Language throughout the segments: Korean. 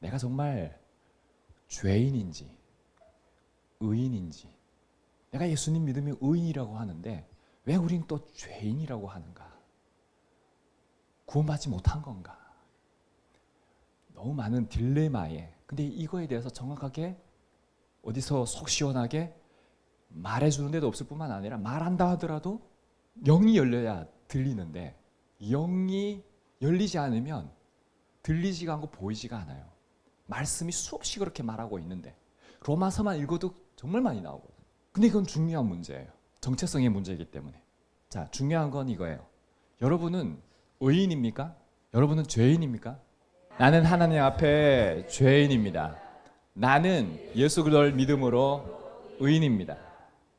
내가 정말 죄인인지 의인인지, 내가 예수님 믿으면 의인이라고 하는데 왜 우린 또 죄인이라고 하는가? 구원받지 못한 건가? 너무 많은 딜레마에, 근데 이거에 대해서 정확하게 어디서 속 시원하게 말해주는 데도 없을 뿐만 아니라 말한다 하더라도 영이 열려야 들리는데 영이 열리지 않으면 들리지가 않고 보이지가 않아요. 말씀이 수없이 그렇게 말하고 있는데 로마서만 읽어도 정말 많이 나오거든요. 근데 이건 중요한 문제예요. 정체성의 문제이기 때문에. 자, 중요한 건 이거예요. 여러분은 의인입니까? 여러분은 죄인입니까? 나는 하나님 앞에 죄인입니다. 나는 예수 그리스도를 믿음으로 의인입니다.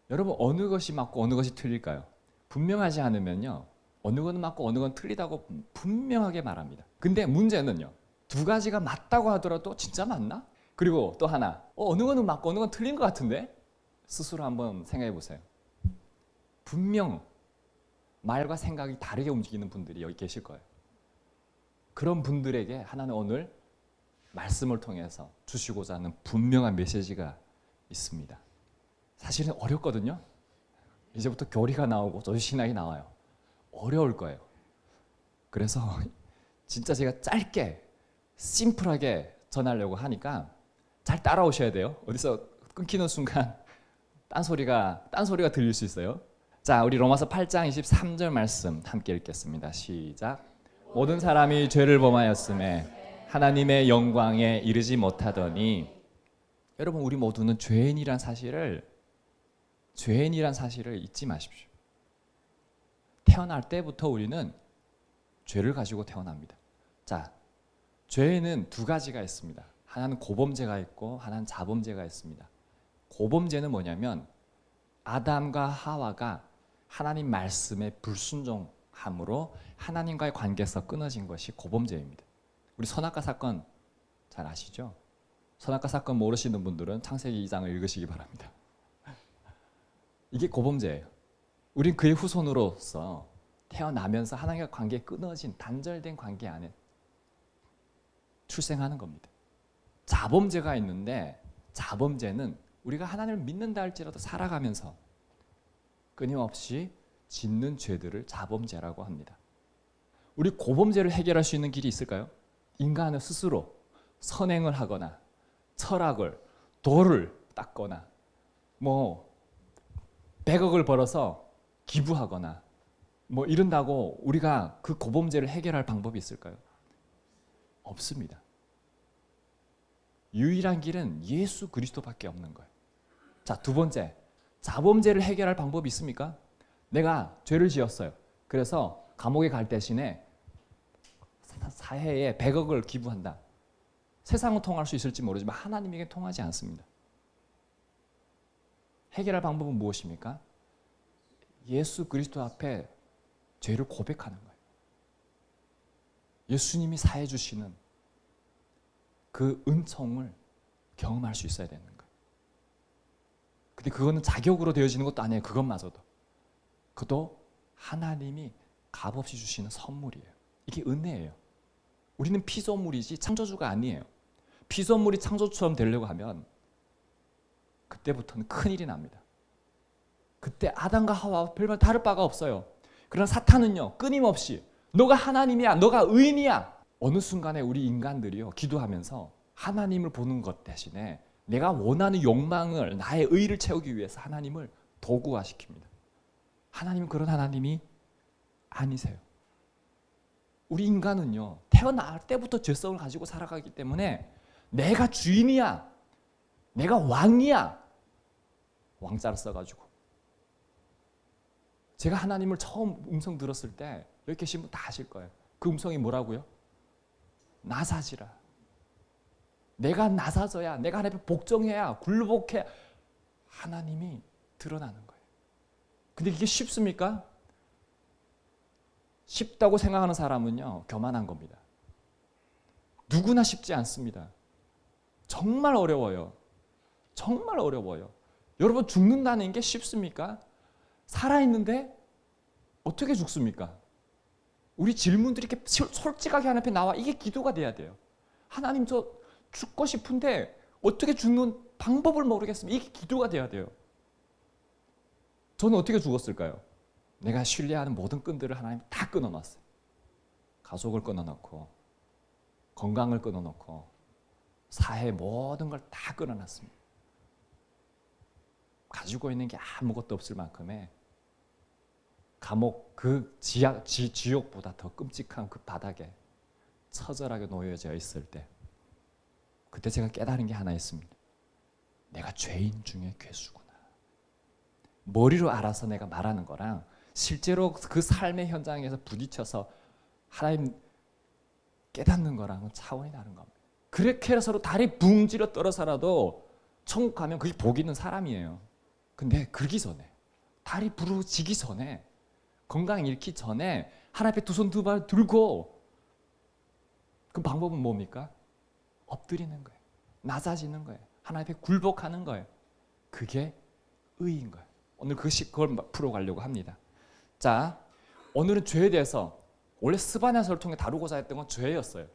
여러분, 어느 것이 맞고 어느 것이 틀릴까요? 분명하지 않으면요, 어느 건 맞고 어느 건 틀리다고 분명하게 말합니다. 근데 문제는요, 두 가지가 맞다고 하더라도 진짜 맞나? 그리고 또 하나, 어느 거는 맞고 어느 건 틀린 것 같은데? 스스로 한번 생각해 보세요. 분명 말과 생각이 다르게 움직이는 분들이 여기 계실 거예요. 그런 분들에게 하나는 오늘 말씀을 통해서 주시고자 하는 분명한 메시지가 있습니다. 사실은 어렵거든요. 이제부터 교리가 나오고 조신학이 나와요. 어려울 거예요. 그래서 진짜 제가 짧게 심플하게 전하려고 하니까 잘 따라오셔야 돼요. 어디서 끊기는 순간 딴소리가 들릴 수 있어요. 자, 우리 로마서 8장 23절 말씀 함께 읽겠습니다. 시작. 모든 사람이 죄를 범하였음에 하나님의 영광에 이르지 못하더니. 여러분, 우리 모두는 죄인이란 사실을 잊지 마십시오. 태어날 때부터 우리는 죄를 가지고 태어납니다. 자, 죄에는 두 가지가 있습니다. 하나는 고범죄가 있고 하나는 자범죄가 있습니다. 고범죄는 뭐냐면 아담과 하와가 하나님 말씀에 불순종함으로 하나님과의 관계에서 끊어진 것이 고범죄입니다. 우리 선악과 사건 잘 아시죠? 선악과 사건 모르시는 분들은 창세기 2장을 읽으시기 바랍니다. 이게 고범죄예요. 우린 그의 후손으로서 태어나면서 하나님과 관계에 끊어진 단절된 관계 안에 출생하는 겁니다. 자범죄가 있는데, 자범죄는 우리가 하나님을 믿는다 할지라도 살아가면서 끊임없이 짓는 죄들을 자범죄라고 합니다. 우리 고범죄를 해결할 수 있는 길이 있을까요? 인간은 스스로 선행을 하거나 철학을, 도를 닦거나 100억을 벌어서 기부하거나 이런다고 우리가 그 고범죄를 해결할 방법이 있을까요? 없습니다. 유일한 길은 예수 그리스도밖에 없는 거예요. 자, 두 번째, 자범죄를 해결할 방법이 있습니까? 내가 죄를 지었어요. 그래서 감옥에 갈 대신에 사회에 100억을 기부한다. 세상은 통할 수 있을지 모르지만 하나님에게 통하지 않습니다. 해결할 방법은 무엇입니까? 예수 그리스도 앞에 죄를 고백하는 거예요. 예수님이 사해 주시는 그 은총을 경험할 수 있어야 되는 거예요. 근데 그거는 자격으로 되어지는 것도 아니에요. 그것마저도. 그것도 하나님이 값없이 주시는 선물이에요. 이게 은혜예요. 우리는 피조물이지 창조주가 아니에요. 피조물이 창조주처럼 되려고 하면 그때부터는 큰일이 납니다. 그때 아담과 하와와 별반 다를 바가 없어요. 그러나 사탄은요, 끊임없이 너가 하나님이야, 너가 의인이야. 어느 순간에 우리 인간들이요, 기도하면서 하나님을 보는 것 대신에 내가 원하는 욕망을, 나의 의를 채우기 위해서 하나님을 도구화시킵니다. 하나님은 그런 하나님이 아니세요. 우리 인간은요, 태어날 때부터 죄성을 가지고 살아가기 때문에 내가 주인이야, 내가 왕이야, 왕자를 써가지고. 제가 하나님을 처음 음성 들었을 때 여기 계신 분 다 아실 거예요. 그 음성이 뭐라고요? 나사지라. 내가 나사져야, 내가 하나님 앞에 복종해야, 굴복해야 하나님이 드러나는 거예요. 근데 이게 쉽습니까? 쉽다고 생각하는 사람은요, 교만한 겁니다. 누구나 쉽지 않습니다. 정말 어려워요. 정말 어려워요. 여러분, 죽는다는 게 쉽습니까? 살아있는데 어떻게 죽습니까? 우리 질문들이 이렇게 솔직하게 하나님 앞에 나와. 이게 기도가 돼야 돼요. 하나님, 저 죽고 싶은데 어떻게 죽는 방법을 모르겠습니다. 이게 기도가 돼야 돼요. 저는 어떻게 죽었을까요? 내가 신뢰하는 모든 끈들을 하나님 다 끊어놨어요. 가족을 끊어놓고 건강을 끊어놓고 사회 모든 걸 다 끊어놨습니다. 가지고 있는 게 아무것도 없을 만큼의 감옥 그 지옥보다 더 끔찍한 그 바닥에 처절하게 놓여져 있을 때 그때 제가 깨달은 게 하나 있습니다. 내가 죄인 중에 괴수구나. 머리로 알아서 내가 말하는 거랑 실제로 그 삶의 현장에서 부딪혀서 하나님 깨닫는 거랑은 차원이 다른 겁니다. 그렇게 해서 다리 붕질러 떨어서라도 천국 가면 그게 복 있는 사람이에요. 근데 그러기 전에 다리 부러지기 전에 건강 잃기 전에 하나님 앞에 두 손 두 발 들고 그 방법은 뭡니까? 엎드리는 거예요. 낮아지는 거예요. 하나님 앞에 굴복하는 거예요. 그게 의인 거예요. 오늘 그걸 풀어가려고 합니다. 자, 오늘은 죄에 대해서 원래 스바냐서를 통해 다루고자 했던 건 죄였어요.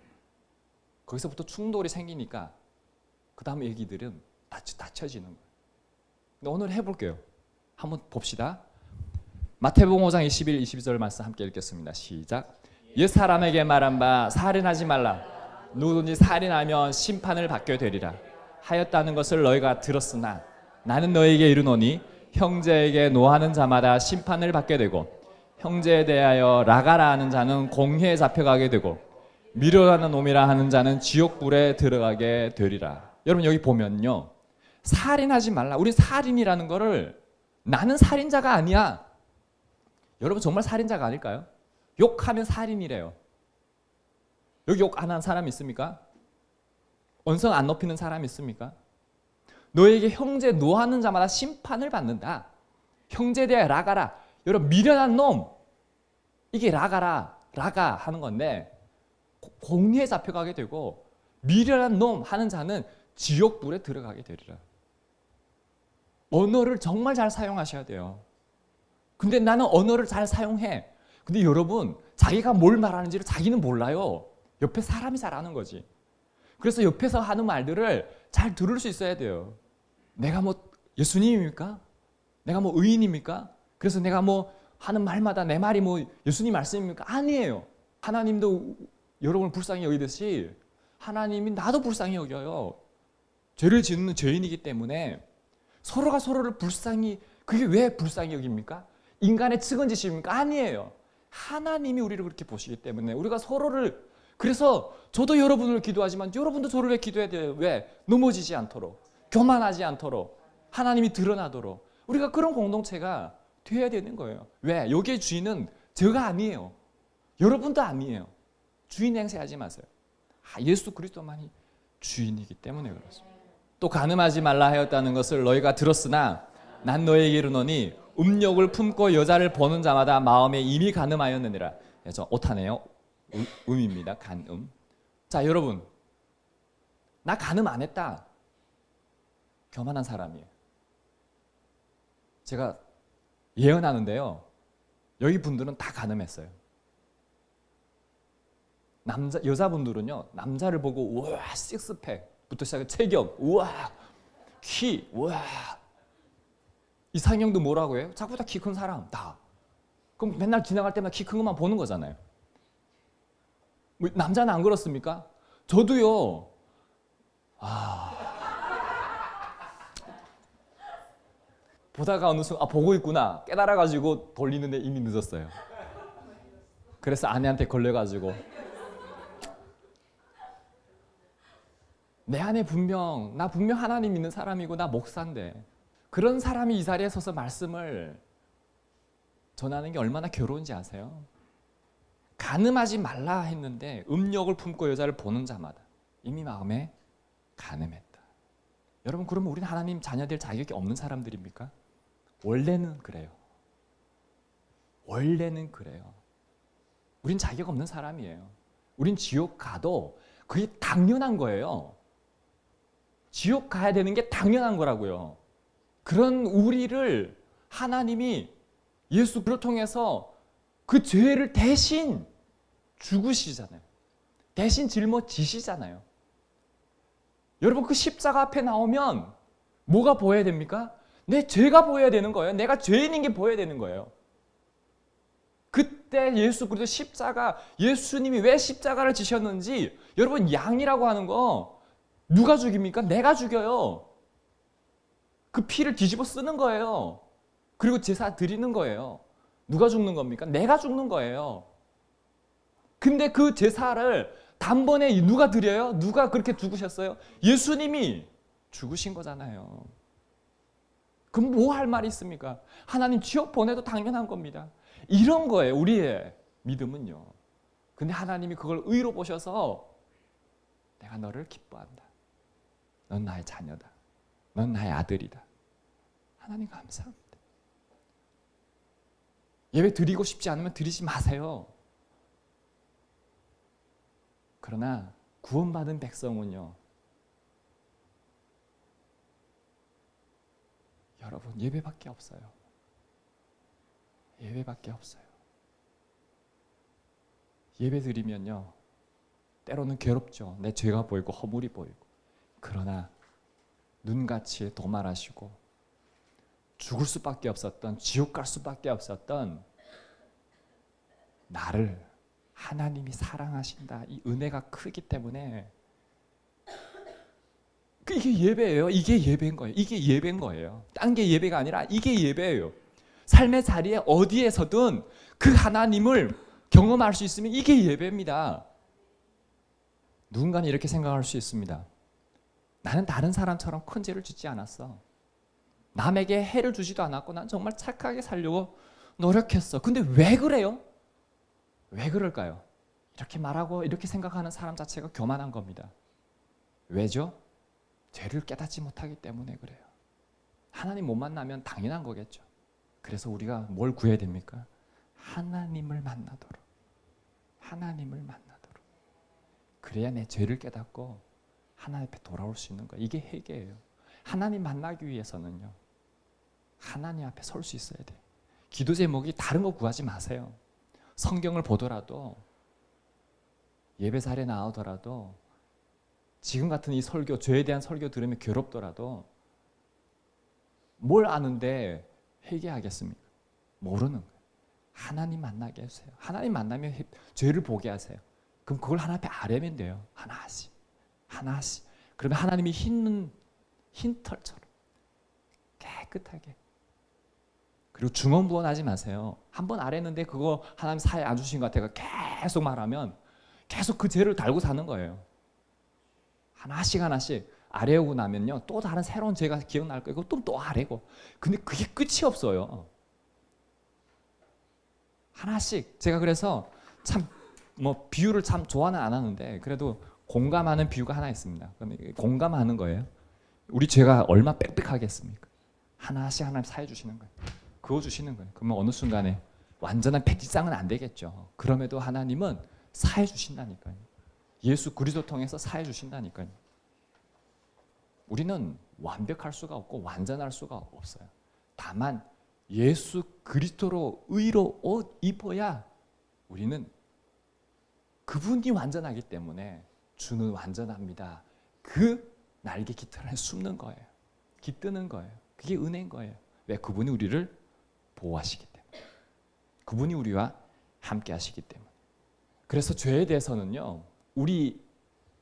거기서부터 충돌이 생기니까 그 다음 얘기들은 닫혀지는 거예요. 근데 오늘 해볼게요. 한번 봅시다. 마태복음 5장 21, 22절 말씀 함께 읽겠습니다. 시작. 옛 사람에게 말한 바 살인하지 말라. 누구든지 살인하면 심판을 받게 되리라 하였다는 것을 너희가 들었으나 나는 너희에게 이르노니 형제에게 노하는 자마다 심판을 받게 되고 형제에 대하여 라가라 하는 자는 공회에 잡혀가게 되고 미련한 놈이라 하는 자는 지옥불에 들어가게 되리라. 여러분 여기 보면요, 살인하지 말라. 우리 살인이라는 거를 나는 살인자가 아니야. 여러분 정말 살인자가 아닐까요? 욕하면 살인이래요. 여기 욕 안 한 사람 있습니까? 언성 안 높이는 사람 있습니까? 너에게 형제 노하는 자마다 심판을 받는다. 형제에 대해 라가라. 여러분 미련한 놈, 이게 라가라, 라가 하는 건데 공리에 잡혀가게 되고 미련한 놈 하는 자는 지옥불에 들어가게 되리라. 언어를 정말 잘 사용하셔야 돼요. 근데 나는 언어를 잘 사용해. 근데 여러분 자기가 뭘 말하는지를 자기는 몰라요. 옆에 사람이 잘 아는 거지. 그래서 옆에서 하는 말들을 잘 들을 수 있어야 돼요. 내가 뭐 예수님입니까? 내가 뭐 의인입니까? 그래서 내가 뭐 하는 말마다 내 말이 뭐 예수님 말씀입니까? 아니에요. 하나님도 여러분을 불쌍히 여기듯이 하나님이 나도 불쌍히 여겨요. 죄를 짓는 죄인이기 때문에 서로가 서로를 불쌍히, 그게 왜 불쌍히 여깁니까? 인간의 측은지심입니까? 아니에요. 하나님이 우리를 그렇게 보시기 때문에 우리가 서로를, 그래서 저도 여러분을 기도하지만 여러분도 저를 왜 기도해야 돼요? 왜? 넘어지지 않도록, 교만하지 않도록, 하나님이 드러나도록 우리가 그런 공동체가 되어야 되는 거예요. 왜? 여기의 주인은 저가 아니에요. 여러분도 아니에요. 주인 행세하지 마세요. 예수 그리스도만이 주인이기 때문에 그렇습니다. 또 간음하지 말라 하였다는 것을 너희가 들었으나 난 너희에게 이르노니 음욕을 품고 여자를 보는 자마다 마음에 이미 간음하였느니라. 그래서 오타네요. 음입니다. 간음. 자, 여러분, 나 간음 안 했다. 교만한 사람이에요. 제가 예언하는데요, 여기 분들은 다 간음했어요. 여자분들은요, 남자를 보고 우와 식스팩부터 시작해 체격, 우와 키, 우와, 이상형도 뭐라고 해요? 자꾸 다 키 큰 사람 다. 그럼 맨날 지나갈 때마다 키 큰 것만 보는 거잖아요. 뭐 남자는 안 그렇습니까? 저도요. 보다가 어느 순간 보고 있구나 깨달아가지고 돌리는데 이미 늦었어요. 그래서 아내한테 걸려가지고 내 안에 나 분명 하나님 믿는 사람이고 나 목사인데, 그런 사람이 이 자리에 서서 말씀을 전하는 게 얼마나 괴로운지 아세요? 간음하지 말라 했는데 음욕을 품고 여자를 보는 자마다 이미 마음에 간음했다. 여러분, 그러면 우리는 하나님 자녀 될 자격이 없는 사람들입니까? 원래는 그래요. 원래는 그래요. 우린 자격 없는 사람이에요. 우린 지옥 가도 그게 당연한 거예요. 지옥 가야 되는 게 당연한 거라고요. 그런 우리를 하나님이 예수 그리스도를 통해서 그 죄를 대신 죽으시잖아요. 대신 짊어지시잖아요. 여러분 그 십자가 앞에 나오면 뭐가 보여야 됩니까? 내 죄가 보여야 되는 거예요. 내가 죄인인 게 보여야 되는 거예요. 그때 예수 그리스도 십자가, 예수님이 왜 십자가를 지셨는지, 여러분 양이라고 하는 거 누가 죽입니까? 내가 죽여요. 그 피를 뒤집어 쓰는 거예요. 그리고 제사 드리는 거예요. 누가 죽는 겁니까? 내가 죽는 거예요. 근데 그 제사를 단번에 누가 드려요? 누가 그렇게 죽으셨어요? 예수님이 죽으신 거잖아요. 그럼 뭐 할 말이 있습니까? 하나님 지옥 보내도 당연한 겁니다. 이런 거예요, 우리의 믿음은요. 근데 하나님이 그걸 의로 보셔서 내가 너를 기뻐한다. 넌 나의 자녀다. 넌 나의 아들이다. 하나님 감사합니다. 예배 드리고 싶지 않으면 드리지 마세요. 그러나 구원받은 백성은요, 여러분 예배밖에 없어요. 예배밖에 없어요. 예배 드리면요, 때로는 괴롭죠. 내 죄가 보이고 허물이 보이고. 그러나 눈같이 도말하시고 죽을 수밖에 없었던, 지옥 갈 수밖에 없었던 나를 하나님이 사랑하신다. 이 은혜가 크기 때문에 이게 예배예요. 이게 예배인 거예요. 이게 예배인 거예요. 딴 게 예배가 아니라 이게 예배예요. 삶의 자리에 어디에서든 그 하나님을 경험할 수 있으면 이게 예배입니다. 누군가는 이렇게 생각할 수 있습니다. 나는 다른 사람처럼 큰 죄를 짓지 않았어. 남에게 해를 주지도 않았고 난 정말 착하게 살려고 노력했어. 근데 왜 그래요? 왜 그럴까요? 이렇게 말하고 이렇게 생각하는 사람 자체가 교만한 겁니다. 왜죠? 죄를 깨닫지 못하기 때문에 그래요. 하나님 못 만나면 당연한 거겠죠. 그래서 우리가 뭘 구해야 됩니까? 하나님을 만나도록. 하나님을 만나도록. 그래야 내 죄를 깨닫고 하나님 앞에 돌아올 수 있는 거예요. 이게 회개예요. 하나님 만나기 위해서는요, 하나님 앞에 설 수 있어야 돼요. 기도 제목이 다른 거 구하지 마세요. 성경을 보더라도, 예배 자리에 나오더라도, 지금 같은 이 설교, 죄에 대한 설교 들으면 괴롭더라도 뭘 아는데 회개하겠습니까? 모르는 거예요. 하나님 만나게 해주세요. 하나님 만나면 죄를 보게 하세요. 그럼 그걸 하나님 앞에 아뢰면 돼요. 하나씩 하나씩. 그러면 하나님이 흰 털처럼 깨끗하게. 그리고 중언부언하지 마세요. 한번 아뢰는데 그거 하나님 사에 안 주신 것 같아요. 계속 말하면 계속 그 죄를 달고 사는 거예요. 하나씩 하나씩 아뢰고 나면요, 또 다른 새로운 죄가 기억날 거예요. 또 아뢰고. 근데 그게 끝이 없어요. 하나씩. 제가 그래서 참 뭐 비유를 참 좋아는 안 하는데 그래도 공감하는 비유가 하나 있습니다. 공감하는 거예요. 우리 죄가 얼마 빽빽하겠습니까? 하나씩 하나님 사해 주시는 거예요. 그어 주시는 거예요. 그러면 어느 순간에 완전한 백지장은 안 되겠죠. 그럼에도 하나님은 사해 주신다니까요. 예수 그리스도 통해서 사해 주신다니까요. 우리는 완벽할 수가 없고 완전할 수가 없어요. 다만 예수 그리스도로 의로 옷 입어야 우리는 그분이 완전하기 때문에 주는 완전합니다. 그 날개 깃털에 숨는 거예요. 깃드는 거예요. 그게 은혜인 거예요. 왜? 그분이 우리를 보호하시기 때문에. 그분이 우리와 함께 하시기 때문에. 그래서 죄에 대해서는요, 우리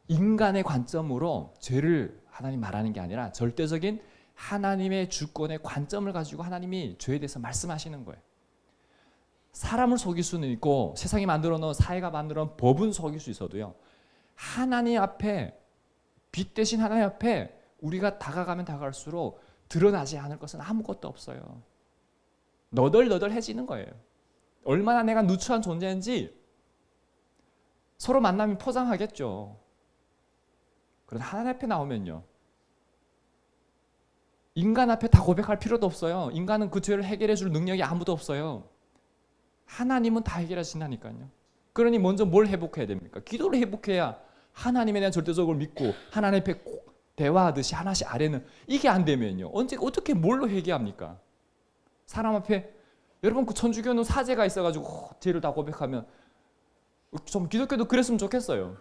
인간의 관점으로 죄를 하나님 말하는 게 아니라 절대적인 하나님의 주권의 관점을 가지고 하나님이 죄에 대해서 말씀하시는 거예요. 사람을 속일 수는 있고 세상이 만들어 놓은, 사회가 만들어 놓은 법은 속일 수 있어도요, 하나님 앞에, 빛 대신 하나님 앞에 우리가 다가가면 다가갈수록 드러나지 않을 것은 아무것도 없어요. 너덜너덜해지는 거예요. 얼마나 내가 누추한 존재인지 서로 만나면 포장하겠죠. 그런데 하나님 앞에 나오면요, 인간 앞에 다 고백할 필요도 없어요. 인간은 그 죄를 해결해 줄 능력이 아무도 없어요. 하나님은 다 해결하신다니까요. 그러니 먼저 뭘 회복해야 됩니까? 기도를 회복해야 하나님에 대한 절대적으로 믿고 하나님 앞에 대화하듯이 하나씩 아뢰는, 이게 안 되면요, 어떻게 뭘로 회개합니까? 사람 앞에, 여러분 그 천주교는 사제가 있어가지고 죄를 다 고백하면, 좀 기독교도 그랬으면 좋겠어요.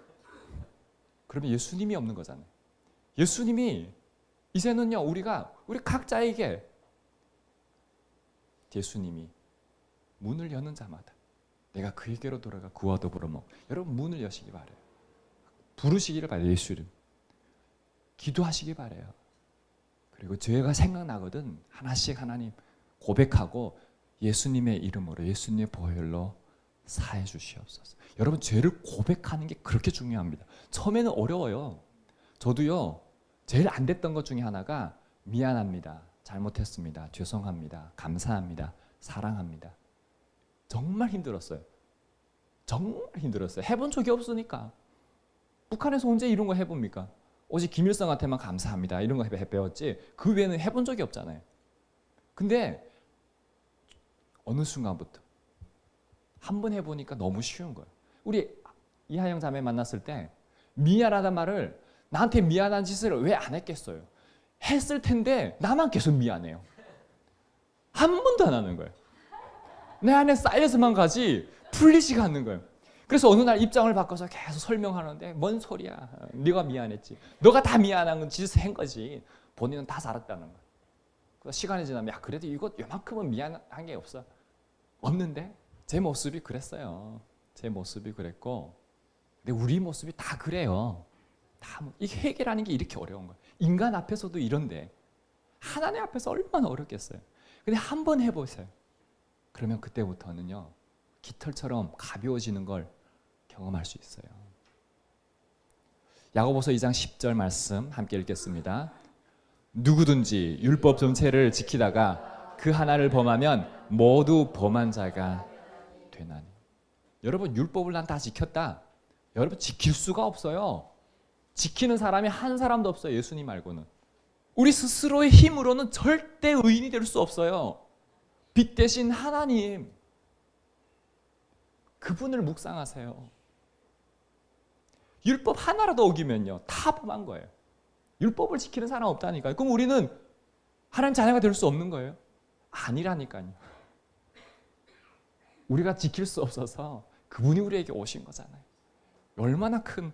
그러면 예수님이 없는 거잖아요. 예수님이 이제는요 우리 각자에게 예수님이 문을 여는 자마다 내가 그에게로 돌아가 그와 더불어 먹. 여러분 문을 여시기 바래요. 부르시기를 바래요. 예수님. 기도하시기 바래요. 그리고 죄가 생각나거든 하나씩 하나님 고백하고 예수님의 이름으로 예수님의 보혈로 사해 주시옵소서. 여러분 죄를 고백하는 게 그렇게 중요합니다. 처음에는 어려워요. 저도요 제일 안 됐던 것 중에 하나가 미안합니다. 잘못했습니다. 죄송합니다. 감사합니다. 사랑합니다. 정말 힘들었어요. 정말 힘들었어요. 해본 적이 없으니까. 북한에서 언제 이런 거 해봅니까? 오직 김일성한테만 감사합니다. 이런 거 배웠지 그 외에는 해본 적이 없잖아요. 근데 어느 순간부터 한 번 해보니까 너무 쉬운 거예요. 우리 이하영 자매 만났을 때 미안하단 말을 나한테 미안한 짓을 왜 안 했겠어요? 했을 텐데 나만 계속 미안해요. 한 번도 안 하는 거예요. 내 안에 쌓여서만 가지 풀리지가 않는 거예요. 그래서 어느 날 입장을 바꿔서 계속 설명하는데 뭔 소리야. 네가 미안했지. 너가 다 미안한 건 짓을 한 거지. 본인은 다 살았다는 거예요. 그래서 시간이 지나면 야 그래도 이거 요만큼은 미안한 게 없는데 제 모습이 그랬어요. 제 모습이 그랬고 근데 우리 모습이 다 그래요. 이게 해결하는 게 이렇게 어려운 거예요. 인간 앞에서도 이런데 하나님 앞에서 얼마나 어렵겠어요. 근데 한번 해보세요. 그러면 그때부터는요 깃털처럼 가벼워지는 걸 경험할 수 있어요. 야고보서 2장 10절 말씀 함께 읽겠습니다. 누구든지 율법 전체를 지키다가 그 하나를 범하면 모두 범한 자가 되나니. 여러분 율법을 난 다 지켰다. 여러분 지킬 수가 없어요. 지키는 사람이 한 사람도 없어요. 예수님 말고는. 우리 스스로의 힘으로는 절대 의인이 될 수 없어요. 빛 대신 하나님 그분을 묵상하세요. 율법 하나라도 어기면요 다 범한 거예요. 율법을 지키는 사람 없다니까요. 그럼 우리는 하나님 자녀가 될 수 없는 거예요? 아니라니까요. 우리가 지킬 수 없어서 그분이 우리에게 오신 거잖아요. 얼마나 큰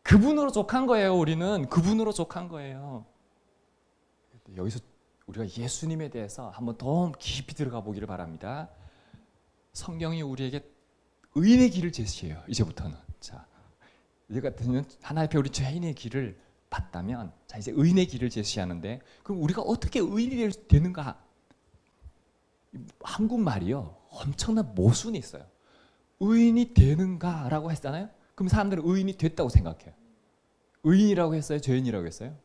그분으로 족한 거예요. 우리는 그분으로 족한 거예요. 여기서 우리가 예수님에 대해서 한번 더 깊이 들어가 보기를 바랍니다. 성경이 우리에게 의인의 길을 제시해요. 이제부터는. 자, 이제 같은 하나님 앞에 우리 죄인의 길을 봤다면, 자 이제 의인의 길을 제시하는데, 그럼 우리가 어떻게 의인이 되는가? 한국말이요 엄청난 모순이 있어요. 의인이 되는가라고 했잖아요. 그럼 사람들은 의인이 됐다고 생각해요. 의인이라고 했어요? 죄인이라고 했어요?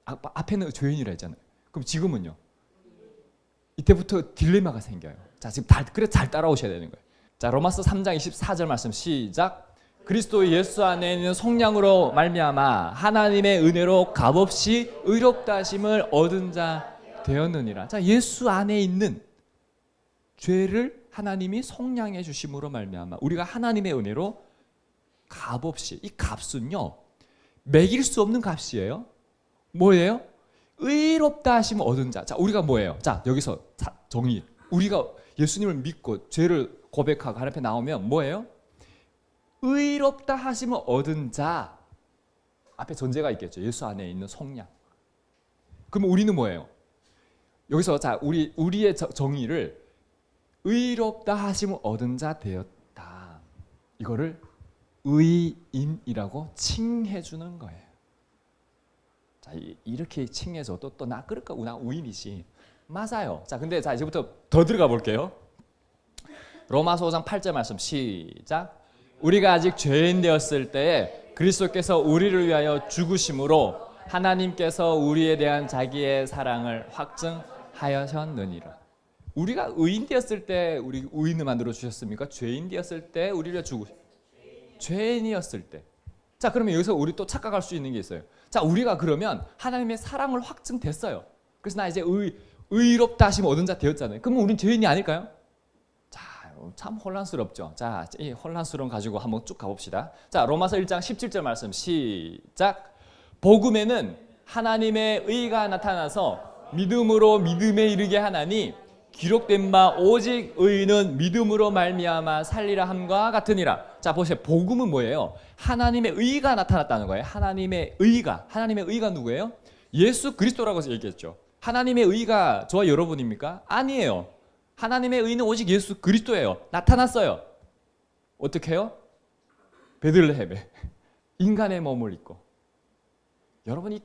앞에는 죄인이라 했잖아요. 그럼 지금은요? 이때부터 딜레마가 생겨요. 자, 지금 그래서 잘 따라오셔야 되는 거예요. 자, 로마서 3장 24절 말씀 시작. 그리스도 예수 안에 있는 성령으로 말미암아 하나님의 은혜로 값없이 의롭다 하심을 얻은 자 되었느니라. 자, 예수 안에 있는 죄를 하나님이 속량해 주심으로 말미암아 우리가 하나님의 은혜로 값없이, 이 값은요 매길 수 없는 값이에요. 뭐예요? 의롭다 하심을 얻은 자. 자, 우리가 뭐예요? 자, 여기서 정의. 우리가 예수님을 믿고 죄를 고백하고 하나님 앞에 나오면 뭐예요? 의롭다 하심을 얻은 자. 앞에 전제가 있겠죠. 예수 안에 있는 속량. 그럼 우리는 뭐예요? 여기서 자, 우리의 정의를 의롭다 하심을 얻은 자 되었다. 이거를 의인이라고 칭해 주는 거예요. 자, 이렇게 칭해줘도 또 나 그럴까? 나 의인이지. 맞아요. 자, 근데 자 이제부터 더 들어가 볼게요. 로마서 5장 8절 말씀 시작. 우리가 아직 죄인 되었을 때에 그리스도께서 우리를 위하여 죽으심으로 하나님께서 우리에 대한 자기의 사랑을 확증하셨느니라. 우리가 의인 되었을 때 우리 의인을 만들어 주셨습니까? 죄인 되었을 때 우리를 죄인이었을 때. 자, 그러면 여기서 우리 또 착각할 수 있는 게 있어요. 자, 우리가 그러면 하나님의 사랑을 확증됐어요. 그래서 나 이제 의롭다 하시면 얻은 자 되었잖아요. 그러면 우린 죄인이 아닐까요? 자, 참 혼란스럽죠. 자, 이 혼란스러움 가지고 한번 쭉 가봅시다. 자, 로마서 1장 17절 말씀 시작. 복음에는 하나님의 의가 나타나서 믿음으로 믿음에 이르게 하나니 기록된 바 오직 의인은 믿음으로 말미암아 살리라 함과 같으니라. 자 보세요. 복음은 뭐예요? 하나님의 의가 나타났다는 거예요. 하나님의 의가 누구예요? 예수 그리스도라고 얘기했죠. 하나님의 의가 저와 여러분입니까? 아니에요. 하나님의 의는 오직 예수 그리스도예요. 나타났어요. 어떻게 해요? 베들레헴에 인간의 몸을 입고. 여러분이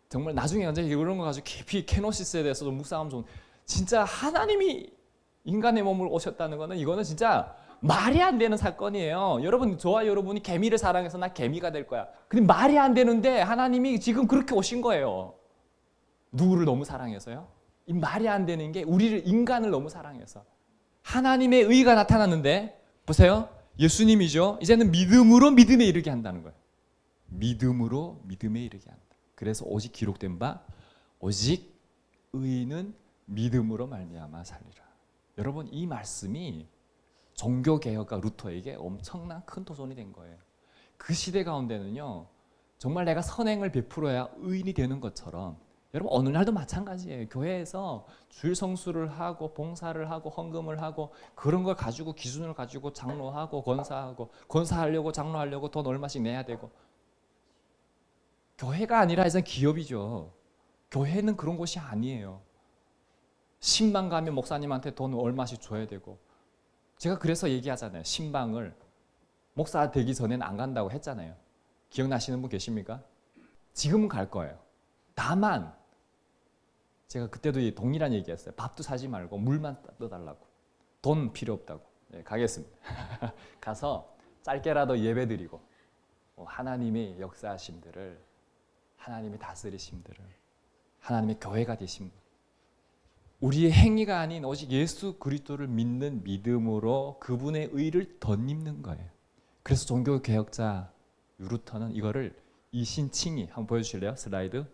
정말 나중에 언제 이런 거 가지고 깊이 케노시스에 대해서도 묵상하면 좋은, 진짜 하나님이 인간의 몸을 오셨다는 거는 이거는 진짜 말이 안 되는 사건이에요. 여러분, 저와 여러분이 개미를 사랑해서 나 개미가 될 거야. 근데 말이 안 되는데 하나님이 지금 그렇게 오신 거예요. 누구를 너무 사랑해서요? 이 말이 안 되는 게 우리를, 인간을 너무 사랑해서. 하나님의 의가 나타났는데 보세요. 예수님이죠. 이제는 믿음으로 믿음에 이르게 한다는 거예요. 믿음으로 믿음에 이르게 한다. 그래서 오직 기록된 바 오직 의인은 믿음으로 말미암아 살리라. 여러분, 이 말씀이 종교개혁가 루터에게 엄청난 큰 도전이 된 거예요. 그 시대 가운데는요, 정말 내가 선행을 베풀어야 의인이 되는 것처럼, 여러분 어느 날도 마찬가지예요. 교회에서 주일 성수를 하고 봉사를 하고 헌금을 하고 그런 걸 가지고 기준을 가지고 장로하고 권사하려고 장로하려고 돈 얼마씩 내야 되고. 교회가 아니라 이제 기업이죠. 교회는 그런 곳이 아니에요. 신방 가면 목사님한테 돈 얼마씩 줘야 되고. 제가 그래서 얘기하잖아요. 신방을 목사 되기 전에는 안 간다고 했잖아요. 기억나시는 분 계십니까? 지금은 갈 거예요. 다만 제가 그때도 동일한 얘기했어요. 밥도 사지 말고 물만 떠달라고. 돈 필요 없다고. 네, 가겠습니다. 가서 짧게라도 예배드리고 하나님의 역사하심들을, 하나님의 다스리심들을, 하나님의 교회가 되심, 우리의 행위가 아닌 오직 예수 그리스도를 믿는 믿음으로 그분의 의를 덧입는 거예요. 그래서 종교개혁자 루터는 이거를 이신칭의, 한번 보여주실래요? 슬라이드.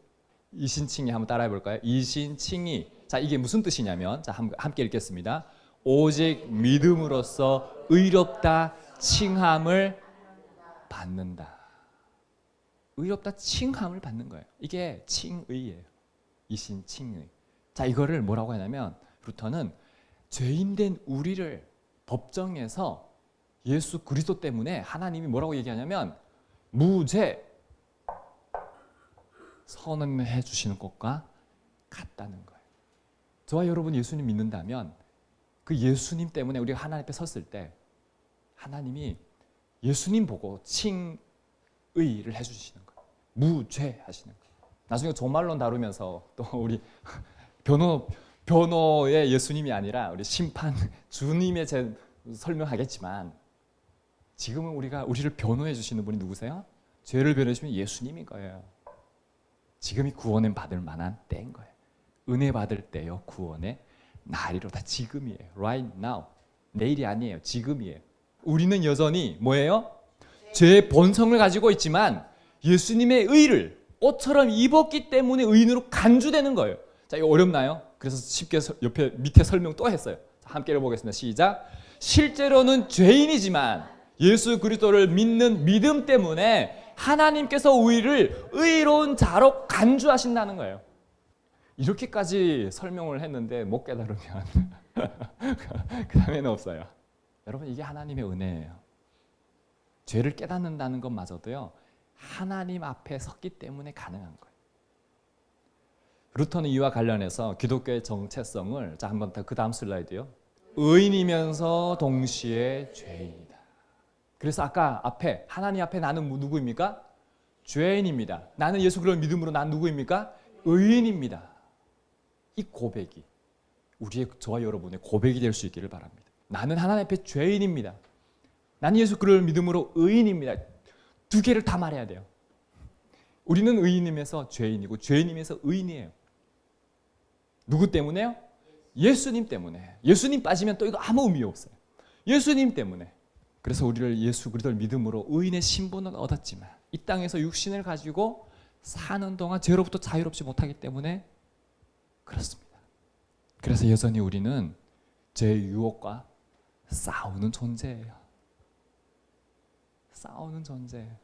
이신칭의 한번 따라해 볼까요? 이신칭의. 자, 이게 무슨 뜻이냐면, 자, 함께 읽겠습니다. 오직 믿음으로써 의롭다 칭함을 받는다. 의롭다 칭함을 받는 거예요. 이게 칭의예요. 이신칭의. 자, 이거를 뭐라고 하냐면, 루터는 죄인된 우리를 법정에서 예수 그리스도 때문에 하나님이 뭐라고 얘기하냐면 무죄 선언해 주시는 것과 같다는 거예요. 저와 여러분 예수님 믿는다면 그 예수님 때문에 우리가 하나님 앞에 섰을 때 하나님이 예수님 보고 칭의를 해주시는 거예요. 무죄 하시는 거예요. 나중에 종말론 다루면서 또 우리 변호의 예수님이 아니라 우리 심판 주님의 제 설명하겠지만, 지금은 우리를 변호해 주시는 분이 누구세요? 죄를 변호해 주시면 예수님인 거예요. 지금이 구원을 받을 만한 때인 거예요. 은혜 받을 때요, 구원의 날이로다. 지금이에요. Right now. 내일이 아니에요. 지금이에요. 우리는 여전히 뭐예요? 죄의 본성을 가지고 있지만 예수님의 의를 옷처럼 입었기 때문에 의인으로 간주되는 거예요. 자, 이거 어렵나요? 그래서 쉽게 옆에 밑에 설명 또 했어요. 자, 함께 읽어보겠습니다. 시작. 실제로는 죄인이지만 예수 그리스도를 믿는 믿음 때문에 하나님께서 우리를 의로운 자로 간주하신다는 거예요. 이렇게까지 설명을 했는데 못 깨달으면 그 다음에는 없어요. 여러분, 이게 하나님의 은혜예요. 죄를 깨닫는다는 것마저도요, 하나님 앞에 섰기 때문에 가능한 거예요. 루터는 이와 관련해서 기독교의 정체성을, 자, 한번 더 그 다음 슬라이드요. 의인이면서 동시에 죄인이다. 그래서 아까 앞에 하나님 앞에 나는 누구입니까? 죄인입니다. 나는 예수 그리스도를 믿음으로 난 누구입니까? 의인입니다. 이 고백이 저와 여러분의 고백이 될 수 있기를 바랍니다. 나는 하나님 앞에 죄인입니다. 나는 예수 그리스도를 믿음으로 의인입니다. 두 개를 다 말해야 돼요. 우리는 의인임에서 죄인이고 죄인임에서 의인이에요. 누구 때문에요? 예수님 때문에. 예수님 빠지면 또 이거 아무 의미 없어요. 예수님 때문에. 그래서 우리를 예수 그리스도를 믿음으로 의인의 신분을 얻었지만 이 땅에서 육신을 가지고 사는 동안 죄로부터 자유롭지 못하기 때문에 그렇습니다. 그래서 여전히 우리는 죄의 유혹과 싸우는 존재예요. 싸우는 존재예요.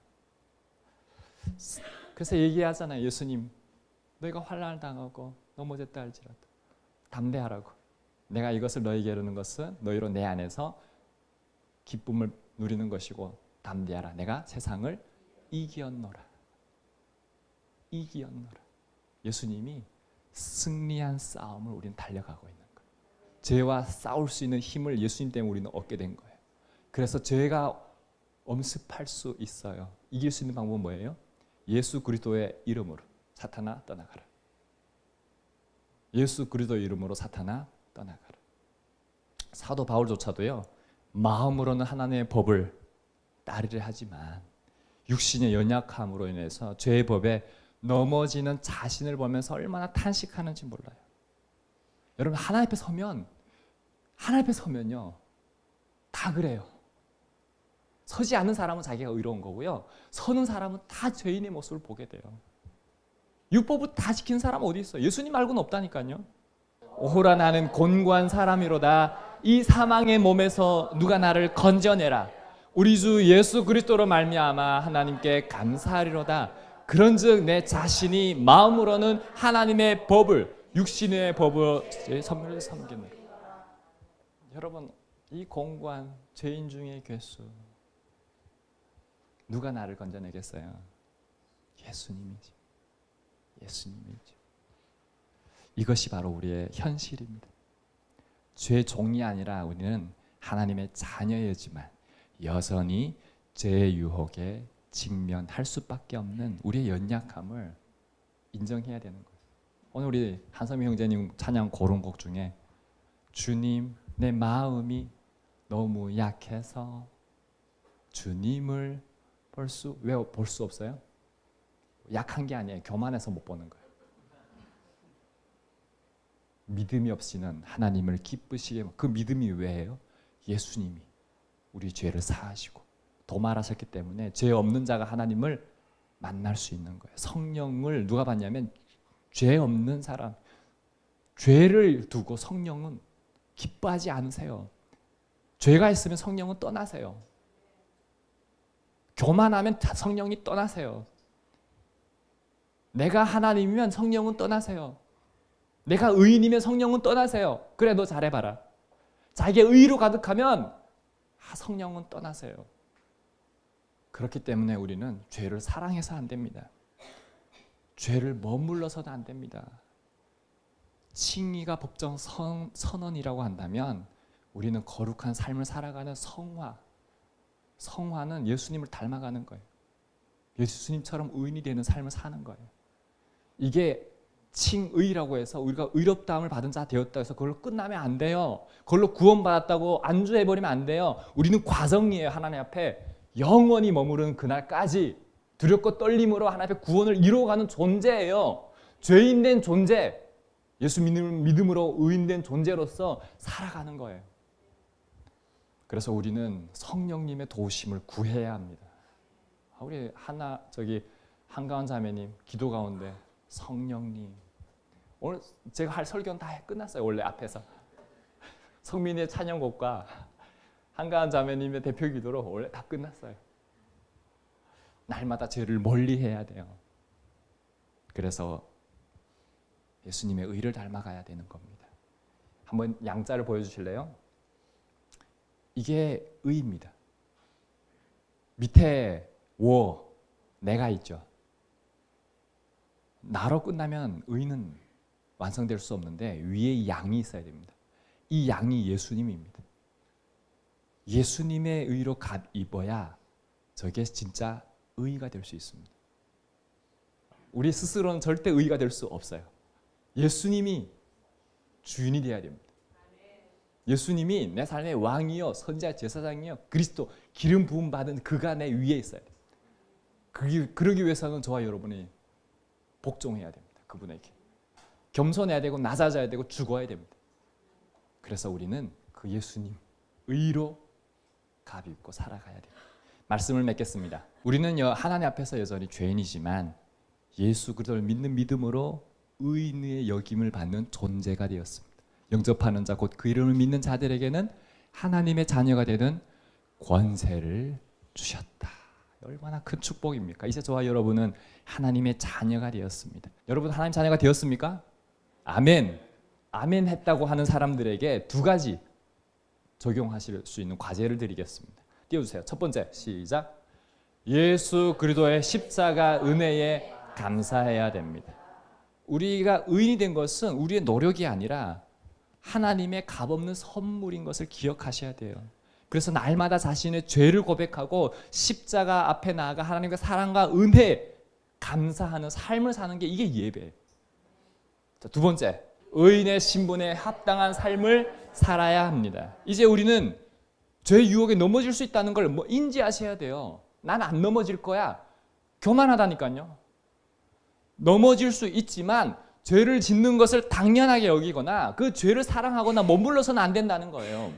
그래서 얘기하잖아요. 예수님, 너희가 환난을 당하고 넘어졌다 할지라도 담대하라고. 내가 이것을 너에게 이루는 것은 너희로 내 안에서 기쁨을 누리는 것이고 담대하라. 내가 세상을 이기었노라. 이기었노라. 예수님이 승리한 싸움을 우리는 달려가고 있는 거예요. 죄와 싸울 수 있는 힘을 예수님 때문에 우리는 얻게 된 거예요. 그래서 죄가 엄습할 수 있어요. 이길 수 있는 방법은 뭐예요? 예수 그리스도의 이름으로 사탄아 떠나가라. 예수 그리스도의 이름으로 사탄아 떠나가라. 사도 바울조차도요, 마음으로는 하나님의 법을 따르려 하지만 육신의 연약함으로 인해서 죄의 법에 넘어지는 자신을 보면서 얼마나 탄식하는지 몰라요. 여러분, 하나님 앞에 서면요 다 그래요. 서지 않는 사람은 자기가 의로운 거고요, 서는 사람은 다 죄인의 모습을 보게 돼요. 율법을 다 지키는 사람은 어디 있어요? 예수님 말고는 없다니까요. 오호라 나는 곤고한 사람이로다. 이 사망의 몸에서 누가 나를 건져내라. 우리 주 예수 그리스도로 말미암아 하나님께 감사하리로다. 그런즉 내 자신이 마음으로는 하나님의 법을, 육신의 법을 선물을 섬기는. 여러분, 이 공고한 죄인 중의 괴수, 누가 나를 건져내겠어요? 예수님이지. 예수님이지. 이것이 바로 우리의 현실입니다. 죄의 종이 아니라 우리는 하나님의 자녀이지만 여전히 죄의 유혹에 직면할 수밖에 없는 우리의 연약함을 인정해야 되는 거예요. 오늘 우리 한성민 형제님 찬양 고른곡 중에 주님 내 마음이 너무 약해서 주님을 왜 볼 수 없어요? 약한 게 아니에요. 교만해서 못 보는 거예요. 믿음이 없이는 하나님을 기쁘시게, 그 믿음이 왜예요? 예수님이 우리 죄를 사하시고 도말하셨기 때문에 죄 없는 자가 하나님을 만날 수 있는 거예요. 성령을 누가 받냐면 죄 없는 사람, 죄를 두고 성령은 기뻐하지 않으세요. 죄가 있으면 성령은 떠나세요. 교만하면 성령이 떠나세요. 내가 하나님이면 성령은 떠나세요. 내가 의인이면 성령은 떠나세요. 그래, 너 잘해봐라. 자기의 의로 가득하면 성령은 떠나세요. 그렇기 때문에 우리는 죄를 사랑해서 안 됩니다. 죄를 머물러서는 안 됩니다. 칭의가 법정 선언이라고 한다면 우리는 거룩한 삶을 살아가는 성화는 예수님을 닮아가는 거예요. 예수님처럼 의인이 되는 삶을 사는 거예요. 이게 칭의라고 해서 우리가 의롭다함을 받은 자 되었다 해서 그걸로 끝나면 안 돼요. 그걸로 구원받았다고 안주해버리면 안 돼요. 우리는 과정이에요. 하나님 앞에 영원히 머무르는 그날까지 두렵고 떨림으로 하나님 앞에 구원을 이루어가는 존재예요. 죄인된 존재, 예수 믿음으로 의인된 존재로서 살아가는 거예요. 그래서 우리는 성령님의 도우심을 구해야 합니다. 우리 한가원 자매님 기도 가운데 성령님, 오늘 제가 할 설교는 다 끝났어요. 원래 앞에서 성민이의 찬양곡과 한가한 자매님의 대표 기도로 원래 다 끝났어요. 날마다 죄를 멀리해야 돼요. 그래서 예수님의 의를 닮아가야 되는 겁니다. 한번 양자를 보여주실래요? 이게 의입니다. 밑에 내가 있죠. 나로 끝나면 의는 완성될 수 없는데 위에 양이 있어야 됩니다. 이 양이 예수님입니다. 예수님의 의로 gat 입어야 저게 진짜 의가 될 수 있습니다. 우리 스스로는 절대 의가 될 수 없어요. 예수님이 주인이 되어야 됩니다. 예수님이 내 삶의 왕이요, 선지자, 제사장이요, 그리스도, 기름 부음 받은 그가 내 위에 있어야 돼요. 그러기 위해서는 저와 여러분이 복종해야 됩니다. 그분에게 겸손해야 되고 낮아져야 되고 죽어야 됩니다. 그래서 우리는 그 예수님 의로 값입고 살아가야 됩니다. 말씀을 맺겠습니다. 우리는 하나님 앞에서 여전히 죄인이지만 예수 그리스도를 믿는 믿음으로 의인의 여김을 받는 존재가 되었습니다. 영접하는 자, 곧 그 이름을 믿는 자들에게는 하나님의 자녀가 되는 권세를 주셨다. 얼마나 큰 축복입니까? 이제 저와 여러분은 하나님의 자녀가 되었습니다. 여러분 하나님 자녀가 되었습니까? 아멘. 아멘 했다고 하는 사람들에게 두 가지 적용하실 수 있는 과제를 드리겠습니다. 띄워주세요. 첫 번째, 시작. 예수 그리스도의 십자가 은혜에 감사해야 됩니다. 우리가 의인이 된 것은 우리의 노력이 아니라 하나님의 값없는 선물인 것을 기억하셔야 돼요. 그래서 날마다 자신의 죄를 고백하고 십자가 앞에 나아가 하나님과 사랑과 은혜 감사하는 삶을 사는 게 이게 예배예요. 자, 두 번째, 의인의 신분에 합당한 삶을 살아야 합니다. 이제 우리는 죄의 유혹에 넘어질 수 있다는 걸 인지하셔야 돼요. 난 안 넘어질 거야. 교만하다니까요. 넘어질 수 있지만 죄를 짓는 것을 당연하게 여기거나 그 죄를 사랑하거나 머물러서는 안 된다는 거예요.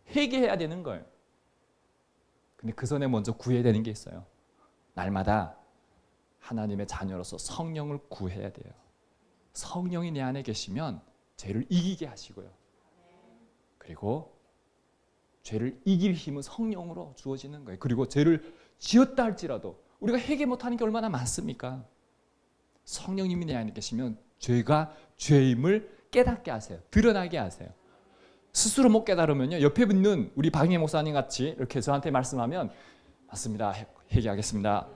회개해야 되는 거예요. 근데 그 전에 먼저 구해야 되는 게 있어요. 날마다 하나님의 자녀로서 성령을 구해야 돼요. 성령이 내 안에 계시면 죄를 이기게 하시고요. 그리고 죄를 이길 힘은 성령으로 주어지는 거예요. 그리고 죄를 지었다 할지라도 우리가 회개 못하는 게 얼마나 많습니까? 성령님이 내 안에 계시면 죄가 죄임을 깨닫게 하세요. 드러나게 하세요. 스스로 못 깨달으면요, 옆에 있는 우리 박영애 목사님 같이 이렇게 저한테 말씀하면 맞습니다, 회개하겠습니다.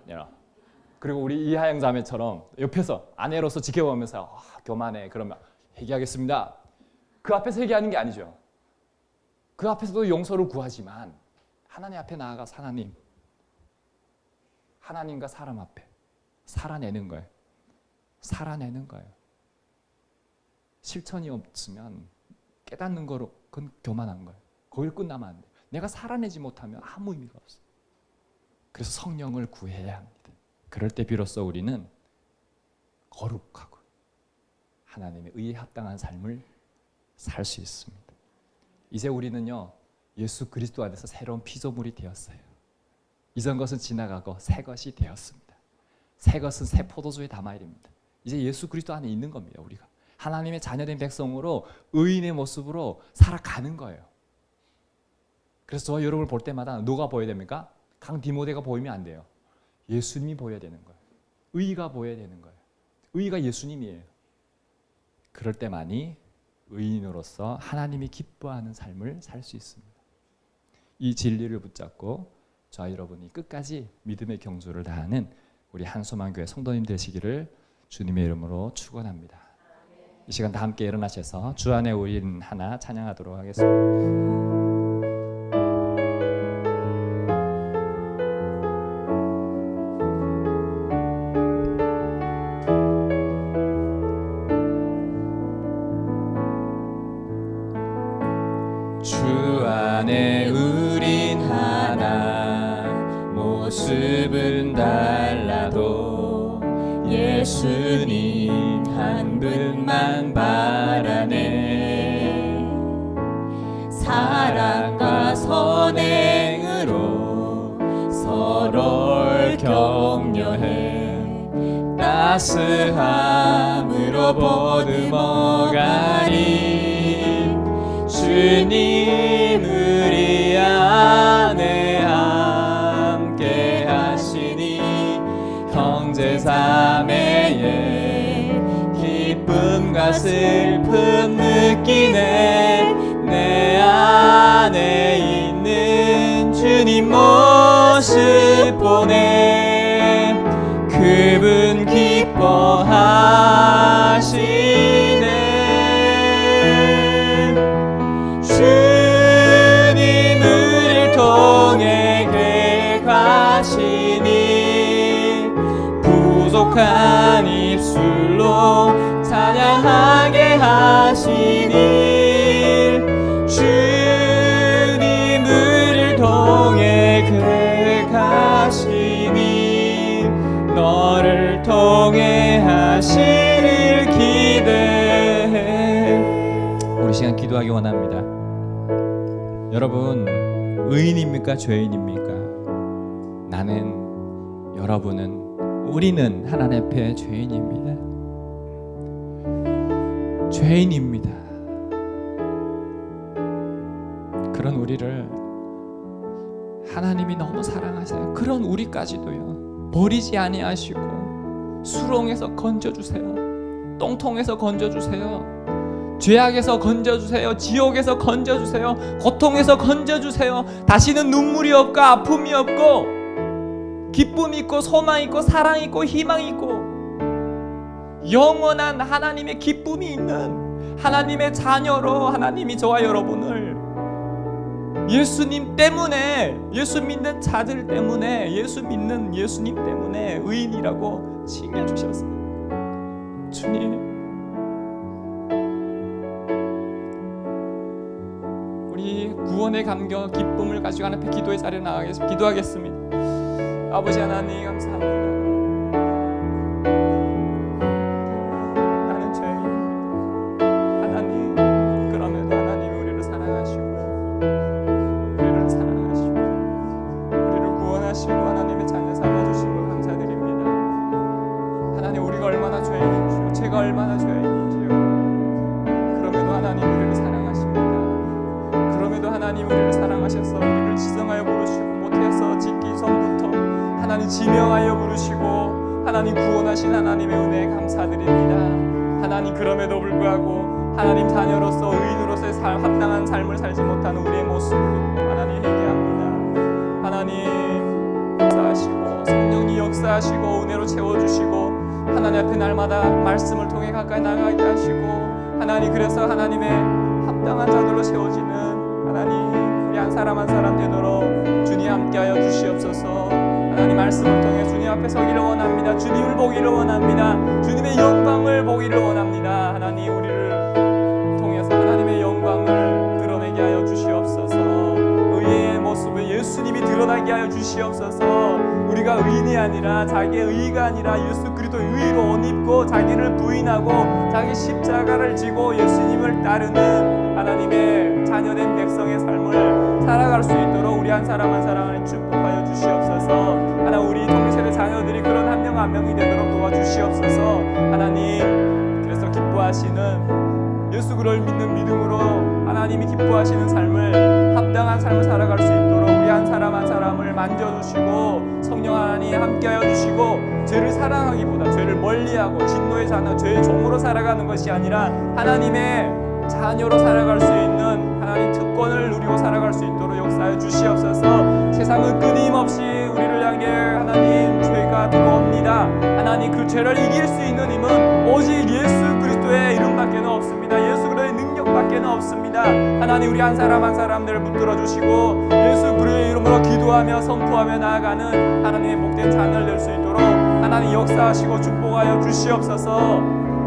그리고 우리 이하영 자매처럼 옆에서 아내로서 지켜보면서 교만해 그러면 회개하겠습니다. 그 앞에서 회개하는 게 아니죠. 그 앞에서도 용서를 구하지만 하나님 앞에 나아가서 하나님과 사람 앞에 살아내는 거예요. 살아내는 거예요. 실천이 없으면 깨닫는 거로 그건 교만한 거예요. 거기를 끝나면 안 돼요. 내가 살아내지 못하면 아무 의미가 없어요. 그래서 성령을 구해야 합니다. 그럴 때 비로소 우리는 거룩하고 하나님의 의에 합당한 삶을 살 수 있습니다. 이제 우리는요, 예수 그리스도 안에서 새로운 피조물이 되었어요. 이전 것은 지나가고 새 것이 되었습니다. 새 것은 새 포도주에 담아야 됩니다. 이제 예수 그리스도 안에 있는 겁니다. 우리가 하나님의 자녀된 백성으로 의인의 모습으로 살아가는 거예요. 그래서 저 여러분을 볼 때마다 누가 보여야 됩니까? 강 디모데가 보이면 안 돼요. 예수님이 보여야 되는 거예요. 의가 보여야 되는 거예요. 의가 예수님이에요. 그럴 때만이 의인으로서 하나님이 기뻐하는 삶을 살 수 있습니다. 이 진리를 붙잡고 저와 여러분이 끝까지 믿음의 경주를 다하는 우리 한소망교회 성도님 되시기를 주님의 이름으로 축원합니다. 이 시간 다 함께 일어나셔서 주 안에 우린 하나 찬양하도록 하겠습니다. 주 안에 우린 하나 모습은 달라도 예수님 한 분만 바라네. 사랑과 선행으로 서로를 격려해 따스함으로 보듬어가리. 주님 우리 안에 함께 하시니 형제자매의 기쁨과 슬픔 느끼네. 내 안에 있는 주님 모습 보네. 그분 기뻐하시네. 주님 우리를 통해 계획하시니 부족한 입술로 찬양하게 하시니. 주님 우리를 통해 계획하시니 너를 통해 하시를 기대해. 우리 시간 기도하기 원합니다. 여러분, 의인입니까? 죄인입니까? 나는, 여러분은, 우리는 하나님 앞에 죄인입니다. 죄인입니다. 그런 우리를 하나님이 너무 사랑하세요. 그런 우리까지도요, 버리지 아니하시고 수렁에서 건져주세요. 똥통에서 건져주세요. 죄악에서 건져주세요. 지옥에서 건져주세요. 고통에서 건져주세요. 다시는 눈물이 없고 아픔이 없고 기쁨이 있고 소망이 있고 사랑이 있고 희망이 있고 영원한 하나님의 기쁨이 있는 하나님의 자녀로 하나님이 저와 여러분을 예수님 때문에, 예수 믿는 자들 때문에, 예수 믿는 예수님 때문에 의인이라고 칭해주셨어요. 주님, 우리 구원의 감격, 기쁨을 가지고 하나님 앞에 기도의 자리에 나가겠습니다. 기도하겠습니다. 아버지 하나님 감사합니다. 나는 죄인입니다. 하나님, 그럼에도 하나님이 우리를 사랑하시고 우리를 구원하시고 하나님의 자녀 삼아주시고 감사드립니다. 하나님, 우리가 얼마나 죄인인지요, 제가 얼마나 죄인인지요, 그럼에도 하나님 우리를 사랑하십니다. 그럼에도 하나님 우리를 사랑하셔서 우리를 지성하여 부르시고 못해서 짓기 전부터 하나님 지명하여 부르시고 하나님 구원하신 하나님의 은혜에 감사드립니다. 하나님, 그럼에도 불구하고 하나님 자녀로서 의인으로서의 합당한 삶을 살지 못하는 우리의 모습으로 하나님 회개합니다. 하나님 역사하시고 성령이 역사하시고 은혜로 채워주시고 하나님 앞에 날마다 말씀을 통해 가까이 나가게 하시고 하나님, 그래서 하나님의 합당한 자들로 세워지는 하나님 우리 한 사람 한 사람 되도록 주님 함께하여 주시옵소서. 하나님, 말씀을 통해 주님 앞에 서기를 원합니다. 주님을 보기를 원합니다. 주님의 영광을 보기를 원합니다. 하나님, 우리를 통해서 하나님의 영광을 드러내게 하여 주시옵소서. 의의 모습을 예수님이 드러나게 하여 주시옵소서. 우리가 의인이 아니라 자기의 의가 아니라 예수 그리스도의 의로 옷 입고 자기를 부인하고 자기 십자가를 지고 예수님을 따르는 하나님의 자녀된 백성의 삶을 살아갈 수 있도록 우리 한 사람 한 사람을 축복하여 주시옵소서. 하나님, 우리 통일세대 자녀들이 그런 한 명 한 명이 되도록 도와주시옵소서. 하나님, 그래서 기뻐하시는 예수 그를 믿는 믿음으로 하나님이 기뻐하시는 삶을, 합당한 삶을 살아갈 수 있도록 우리 한 사람 한 사람을 만져주시고 성령 하나님 함께하여 주시고 죄를 사랑하기보다 죄를 멀리하고 진노의 자녀, 죄의 종으로 살아가는 것이 아니라 하나님의 자녀로 살아갈 수 있는 하나님 특권을 누리고 살아갈 수 있도록 역사해 주시옵소서. 세상은 끊임없이 우리를 향해 하나님 죄가 들어옵니다. 하나님, 그 죄를 이길 수 있는 힘은 오직 예수 그리스도의 이름밖에 없습니다. 예수 그리스도의 능력밖에 없습니다. 하나님, 우리 한 사람 한 사람들을 붙들어 주시고 예수 그리스도의 이름으로 기도하며 선포하며 나아가는 하나님의 복된 자녀를 될 수 있도록 하나님 역사하시고 축복하여 주시옵소서.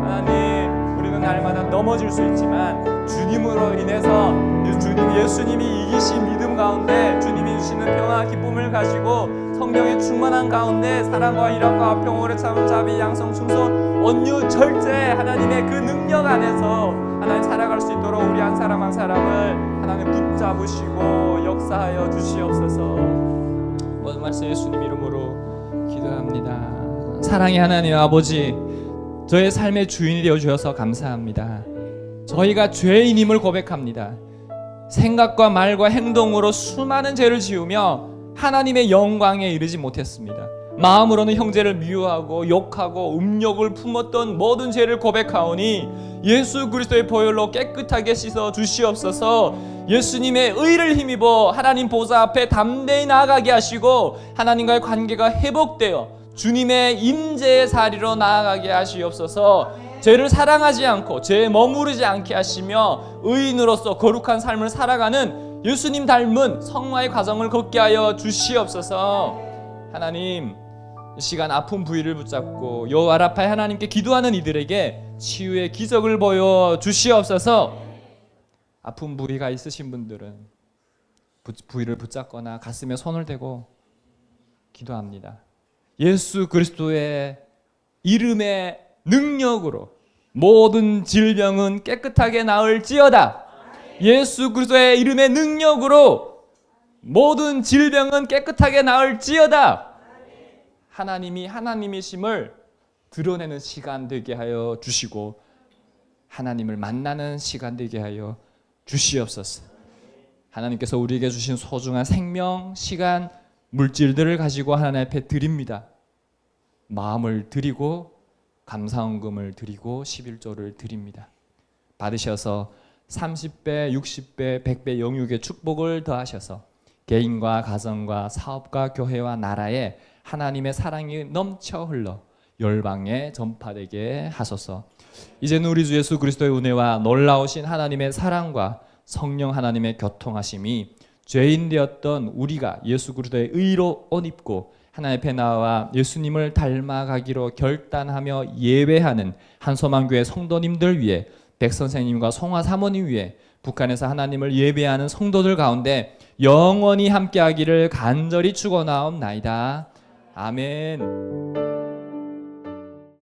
하나님, 우리는 날마다 넘어질 수 있지만 주님으로 인해서 주님 예수님이 이기신 믿음 가운데 주님이 주시는 평화 기쁨을 가지고 성령의 충만한 가운데 사랑과 일합과 평 오래 참음 자비 양성 충성 온유 절제 하나님의 그 능력 안에서 하나님 살아갈 수 있도록 우리 한 사람 한 사람을 하나님 붙잡으시고 역사하여 주시옵소서. 모든 말씀 예수님 이름으로 기도합니다. 사랑의 하나님 아버지, 저의 삶의 주인이 되어 주셔서 감사합니다. 저희가 죄인임을 고백합니다. 생각과 말과 행동으로 수많은 죄를 지으며 하나님의 영광에 이르지 못했습니다. 마음으로는 형제를 미워하고 욕하고 음욕을 품었던 모든 죄를 고백하오니 예수 그리스도의 보혈로 깨끗하게 씻어 주시옵소서. 예수님의 의를 힘입어 하나님 보좌 앞에 담대히 나아가게 하시고 하나님과의 관계가 회복되어 주님의 임재의 자리로 나아가게 하시옵소서. 죄를 사랑하지 않고 죄에 머무르지 않게 하시며 의인으로서 거룩한 삶을 살아가는 예수님 닮은 성화의 과정을 걷게 하여 주시옵소서. 하나님, 이 시간 아픈 부위를 붙잡고 여호와 라파의 하나님께 기도하는 이들에게 치유의 기적을 보여 주시옵소서. 아픈 부위가 있으신 분들은 부위를 붙잡거나 가슴에 손을 대고 기도합니다. 예수 그리스도의 이름의 능력으로 모든 질병은 깨끗하게 나을지어다. 예수 그리스도의 이름의 능력으로 모든 질병은 깨끗하게 나을지어다. 하나님이 하나님이심을 드러내는 시간 되게 하여 주시고 하나님을 만나는 시간 되게 하여 주시옵소서. 하나님께서 우리에게 주신 소중한 생명, 시간, 물질들을 가지고 하나님 앞에 드립니다. 마음을 드리고 감사헌금을 드리고 11조를 드립니다. 받으셔서 30배, 60배, 100배 영육의 축복을 더하셔서 개인과 가정과 사업과 교회와 나라에 하나님의 사랑이 넘쳐 흘러 열방에 전파되게 하소서. 이제는 우리 주 예수 그리스도의 은혜와 놀라우신 하나님의 사랑과 성령 하나님의 교통하심이 죄인 되었던 우리가 예수 그리스도의 의로 옷 입고 하나님 앞에 나와 예수님을 닮아가기로 결단하며 예배하는 한소망교회 성도님들 위해 백 선생님과 송화 사모님 위해 북한에서 하나님을 예배하는 성도들 가운데 영원히 함께하기를 간절히 축원하옵나이다. 아멘.